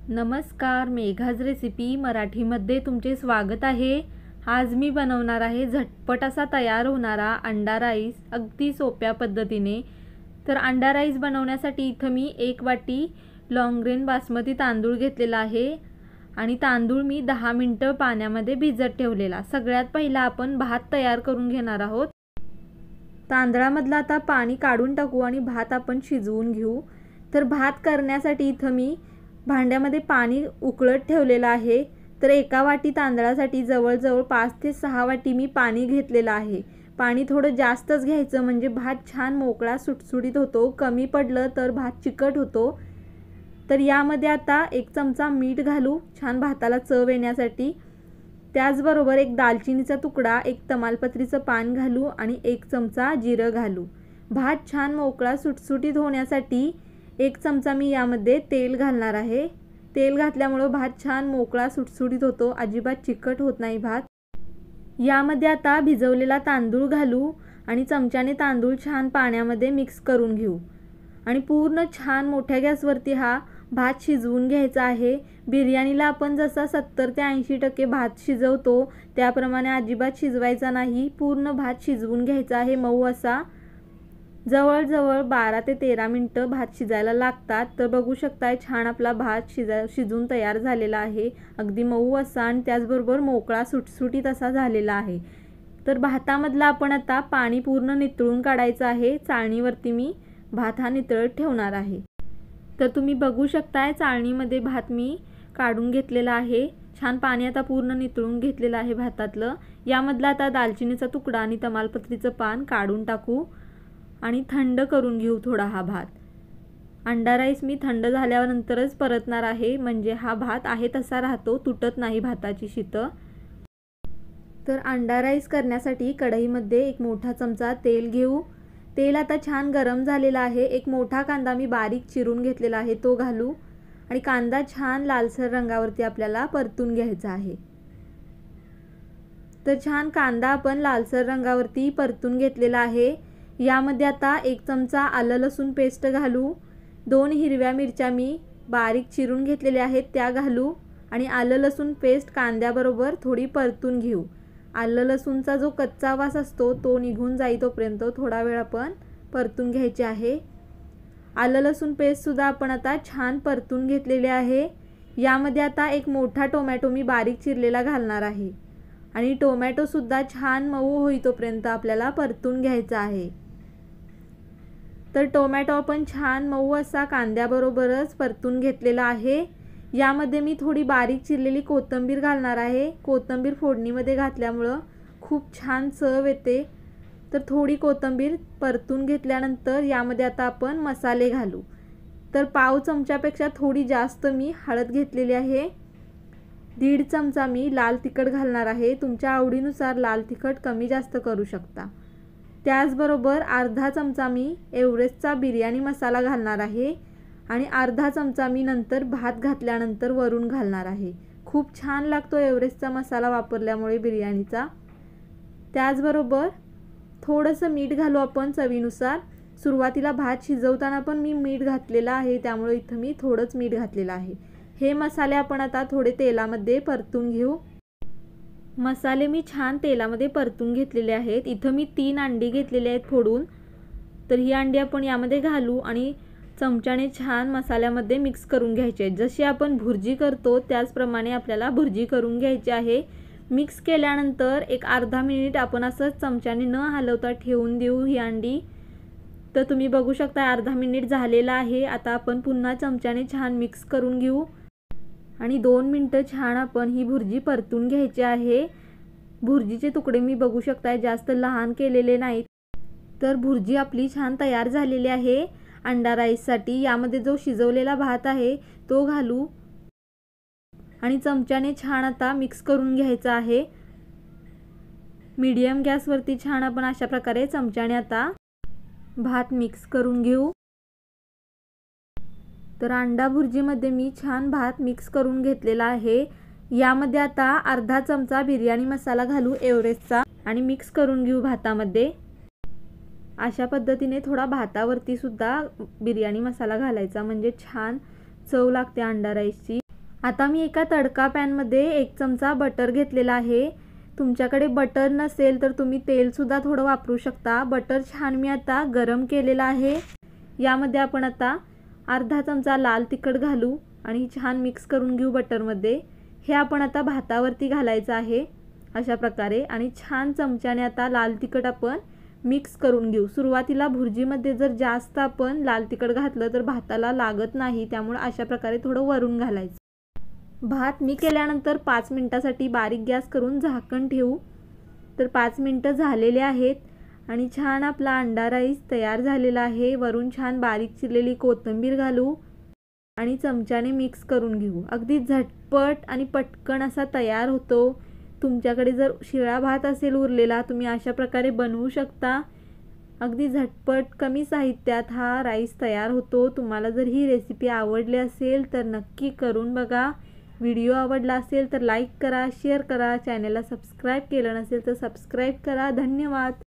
नमस्कार, मेघाज रेसिपी मराठीमध्ये तुमचे स्वागत आहे। आज मी बनवणार आहे झटपट असा तयार होणारा अंडा राईस अगदी सोप्या पद्धतीने। तर अंडा राईस बनवण्यासाठी इथं मी 1 वाटी लॉंग ग्रेन बासमती तांदूळ घेतलेला आहे आणि तांदूळ मी 10 मिनिटे पाण्यामध्ये भिजत ठेवलेला। सगळ्यात पहिला आपण भात तयार करून घेणार आहोत। तांदळामधलं आता पाणी काढून टाकू आणि भात आपण शिजवून घेऊ। तर भात करण्यासाठी इथं मी भांड्यामध्ये पाणी उकळत ठेवलेलं आहे। तर 1 वाटी तांदळासाठी जवळजवळ 5 ते 6 वाटी मी पाणी घेतलेलं आहे। पाणी थोडं जास्तच घ्यायचं म्हणजे भात छान मोकळा सुटसुटीत होतो। कमी पडलं तर भात चिकट होतो। तर यामध्ये आता 1 चमचा मीठ घालू छान भाताला चव येण्यासाठी। त्याचबरोबर 1 दालचिनीचा तुकडा, 1 तमालपत्रीचं पान घालू आणि 1 चमचा जिरं घालू। भात छान मोकळा सुटसुटीत होण्यासाठी 1 चमचा मी यामध्ये तेल घालणार आहे। तेल घातल्यामुळे भात छान मोकळा सुटसुटीत होतो, अजिबात चिकट होत नाही भात। यामध्ये आता भिजवलेला तांदूळ घालू आणि चमच्याने तांदूळ छान पाण्यामध्ये मिक्स करून घेऊ आणि पूर्ण छान मोठ्या गॅसवरती हा भात शिजवून घ्यायचा आहे। बिर्याणीला आपण जसा 70 ते 80% भात शिजवतो त्याप्रमाणे अजिबात शिजवायचा नाही, पूर्ण भात शिजवून घ्यायचा आहे मऊ असा। जवळजवळ 12 ते 13 मिनिटं भात शिजायला लागतात। तर बघू शकताय छान आपला भात शिजून तयार झालेला आहे, अगदी मऊ असा आणि त्याचबरोबर मोकळा सुटसुटीत असा झालेला आहे। तर भातामधला आपण आता पाणी पूर्ण नितळून काढायचं आहे। चाळणीवरती मी भात हा नितळत ठेवणार आहे। तर तुम्ही बघू शकताय चाळणीमध्ये भात मी काढून घेतलेला आहे। छान पाणी आता पूर्ण नितळून घेतलेलं आहे भातातलं। यामधला आता दालचिनीचा तुकडा आणि तमालपत्रीचं पान काढून टाकू आणि थंड करून घेऊ थोडा हा भात। अंडा राईस मी थंड झाल्यानंतरच परतणार आहे, म्हणजे हा भात आहे तसा राहतो, तुटत नाही भाताची शीतं। तर अंडा राईस करण्यासाठी कढईमध्ये 1 मोठा चमचा तेल घेऊ। तेल आता छान गरम झालेला आहे। 1 मोठा कांदा मी बारीक चिरून घेतलेला आहे तो घालू आणि कांदा छान लालसर रंगावरती आपल्याला परतून घ्यायचा आहे। तर छान कांदा आपण लालसर रंगावरती परतून घेतलेला आहे। यामध्ये आता 1 चमचा आलं लसूण पेस्ट घालू। 2 हिरव्या मिरच्या मी बारीक चिरून घेतलेल्या आहेत त्या घालू आणि आलं लसूण पेस्ट कांद्याबरोबर थोडी परतून घेऊ। आलं लसूणचा जो कच्चा वास असतो तो निघून जाई तोपर्यंत थोडा वेळ आपण परतून घ्यायचे आहे। आलं लसूण पेस्ट सुद्धा आपण आता छान परतून घेतलेले आहे। यामध्ये आता 1 मोठा टोमॅटो मी बारीक चिरलेला घालणार आहे आणि टोमॅटो सुद्धा छान मऊ होई तोपर्यंत आपल्याला परतून घ्यायचा आहे। तर टोमॅटो आपण छान मऊ असा कांद्याबरोबरच परतून घेतलेला आहे। यामध्ये मी थोडी बारीक चिरलेली कोथिंबीर घालणार आहे। कोथिंबीर फोडणीमध्ये घातल्यामुळे खूप छान चव येते। तर थोडी कोथिंबीर परतून घेतल्यानंतर यामध्ये आता आपण मसाले घालू। तर पाव चमच्यापेक्षा थोडी जास्त मी हळद घेतलेली आहे। 1.5 चमचा मी लाल तिखट घालणार आहे, तुमच्या आवडीनुसार लाल तिखट कमी जास्त करू शकता। त्याचबरोबर अर्धा चमचा मी एव्हरेस्टचा बिर्याणी मसाला घालणार आहे आणि अर्धा चमचा मी नंतर भात घातल्यानंतर वरून घालणार आहे। खूप छान लागतो एव्हरेस्टचा मसाला वापरल्यामुळे बिर्याणीचा। त्याचबरोबर थोडंसं मीठ घालू आपण चवीनुसार। सुरुवातीला भात शिजवताना पण मी मीठ घातलेलं आहे, त्यामुळे इथं मी थोडंच मीठ घातलेलं आहे। हे मसाले आपण आता थोडे तेलामध्ये परतून घेऊ। मसाले मी छान तेलामध्ये परतून घेतलेले आहेत। इथं मी 3 अंडी घेतलेले आहेत फोडून। तर ही अंडी आपण यामध्ये घालू आणि चमच्याने छान मसाल्यामध्ये मिक्स करून घ्यायचे आहे। जशी आपण भुर्जी करतो त्याचप्रमाणे आपल्याला भुर्जी करून घ्यायची आहे। मिक्स केल्यानंतर 1 अर्धा मिनिट आपण असं चमच्याने न हलवता ठेवून देऊ ही अंडी। तर तुम्ही बघू शकता अर्धा मिनिट झालेला आहे। आता आपण पुन्हा चमच्याने छान मिक्स करून घेऊ आणि 2 मिनिटं छान आपण ही भुर्जी परतून घ्यायची आहे। भुर्जीचे तुकडे मी बघू शकताय जास्त लहान केलेले नाहीत। तर भुर्जी आपली छान तयार झालेली आहे अंडा राईससाठी। यामध्ये जो शिजवलेला भात आहे तो घालू आणि चमच्याने छान आता मिक्स करून घ्यायचा आहे। मीडियम गॅसवरती छान आपण अशा प्रकारे चमच्याने आता भात मिक्स करून घेऊ। तर अंडा भुर्जीमध्ये मी छान भात मिक्स करून घेतलेला आहे। यामध्ये आता अर्धा चमचा बिर्याणी मसाला घालू एव्हरेस्टचा आणि मिक्स करून घेऊ भातामध्ये। अशा पद्धतीने थोडा भातावरती सुद्धा बिर्याणी मसाला घालायचा, म्हणजे छान चव लागते अंडा राईसची। आता मी एका तडका पॅनमध्ये 1 चमचा बटर घेतलेला आहे। तुमच्याकडे बटर नसेल तर तुम्ही तेलसुद्धा थोडं वापरू शकता। बटर छान मी आता गरम केलेलं आहे। यामध्ये आपण आता अर्धा चमचा लाल तिखट घालू आणि छान मिक्स करून घेऊ बटरमध्ये। हे आपण आता भातावरती घालायचं आहे अशा प्रकारे आणि छान चमच्याने आता लाल तिखट आपण मिक्स करून घेऊ। सुरुवातीला भुर्जीमध्ये जर जास्त आपण लाल तिखट घातलं तर भाताला लागत नाही, त्यामुळे अशा प्रकारे थोडं वरून घालायचं। भात मी केल्यानंतर 5 मिनिटासाठी बारीक गॅस करून झाकण ठेवू। तर 5 मिनिटं झालेले आहेत आणि छान आपला अंडा राईस तयार झालेला आहे। वरून छान बारीक चिरलेली कोथिंबीर घालू आणि चमच्याने मिक्स करून घेऊ। अगदी झटपट आणि पटकन असा तयार होतो। तुमच्याकडे जर शिळा भात असेल उरलेला, तुम्ही अशा प्रकारे बनवू शकता। अगदी झटपट कमी साहित्यात हा राईस तयार होतो। तुम्हाला जर ही रेसिपी आवडली असेल तर नक्की करून बघा। व्हिडिओ आवडला असेल तर लाईक करा, शेअर करा, चॅनलला सबस्क्राईब केलं नसेल तर सबस्क्राईब करा। धन्यवाद।